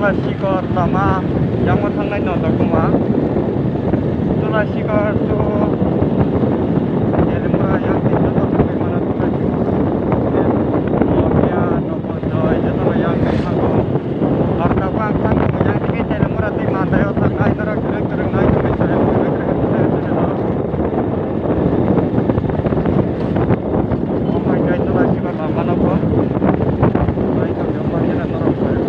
TULASHIKAR Lama yang matang lain NANDAKUNA TULASHIKAR tu ilmu yang kita tahu bagaimana TULASHIKAR Hamya NABANJAY itu yang kita tahu harta bang yang kita ilmu rati mandai otak naik terang terang naik misalnya oh my god TULASHIKAR Lama napa naik ke gambar ini Norok Nai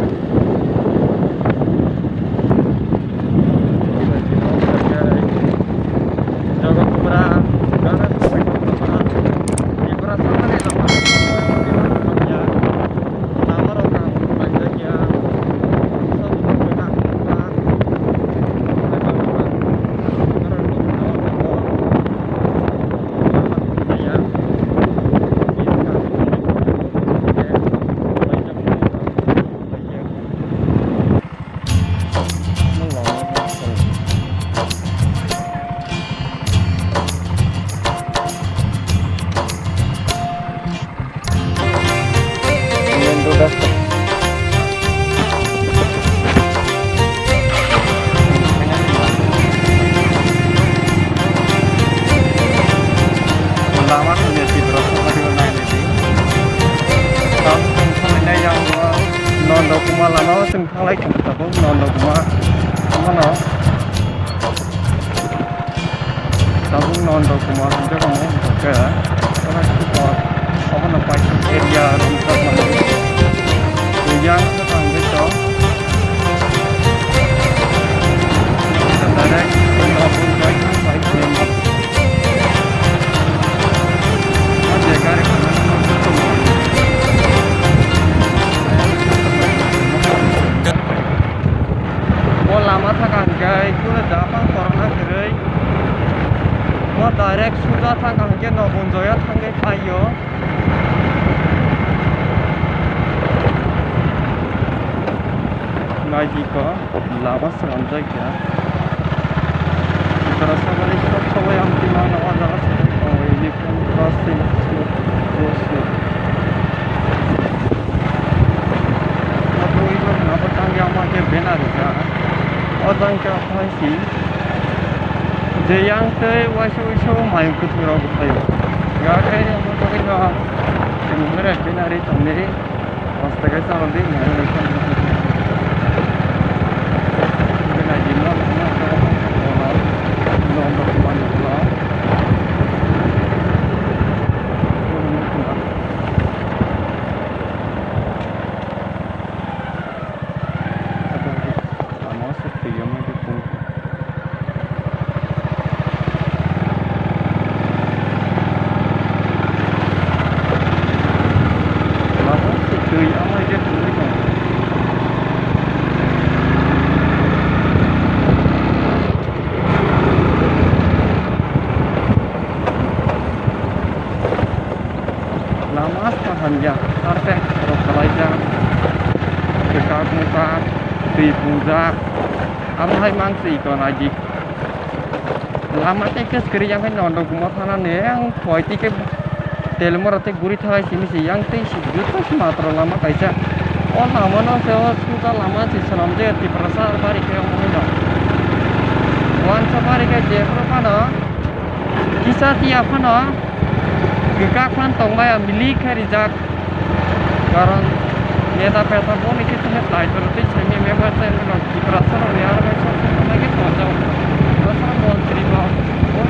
Lama punya terus radio naik ini. Tahun ini yang NANDAKUNA lama sengkang lagi tapi NANDAKUNA mana? Tapi NANDAKUNA saja kamu kerja. Karena kita apa nampak area rumput mana? Yang sekarang itu sebenarnya NABANJAY baik memang. Lama thangkai kuna japang corona gerai mo direct sudah thangkai NABANJAY thangkai payo ngaji ko lama seranjai ya terasa kali सब yang di mana ada ini pun crossing crossing aku itu kenapa tangga makin benar ya orang kata sih yang teh wasu main keturau kayu nggak kayak apa kita sebenarnya benar itu nih astaga salah deh nggak Hamya, arteh, rokalajang, dekat muka, di punjak, amai mangsi kon aji. Lama tekes kiri yang kan NANDAKUNA thana ne yang poiti ke telmor ate guri thai sini si yang te si juta si matra lama kaisa. Oh lama no sewa suka lama si salam je ti prasar bari ke mohina. Wan sabari ke jepro pana, kisah tiap pana. Kekaklan tong bayar milik harijak karena neta peta pun itu hanya flight berarti semi member saya menolak di perasaan orang yang ada macam lagi tahu tahu perasaan mau cerita oh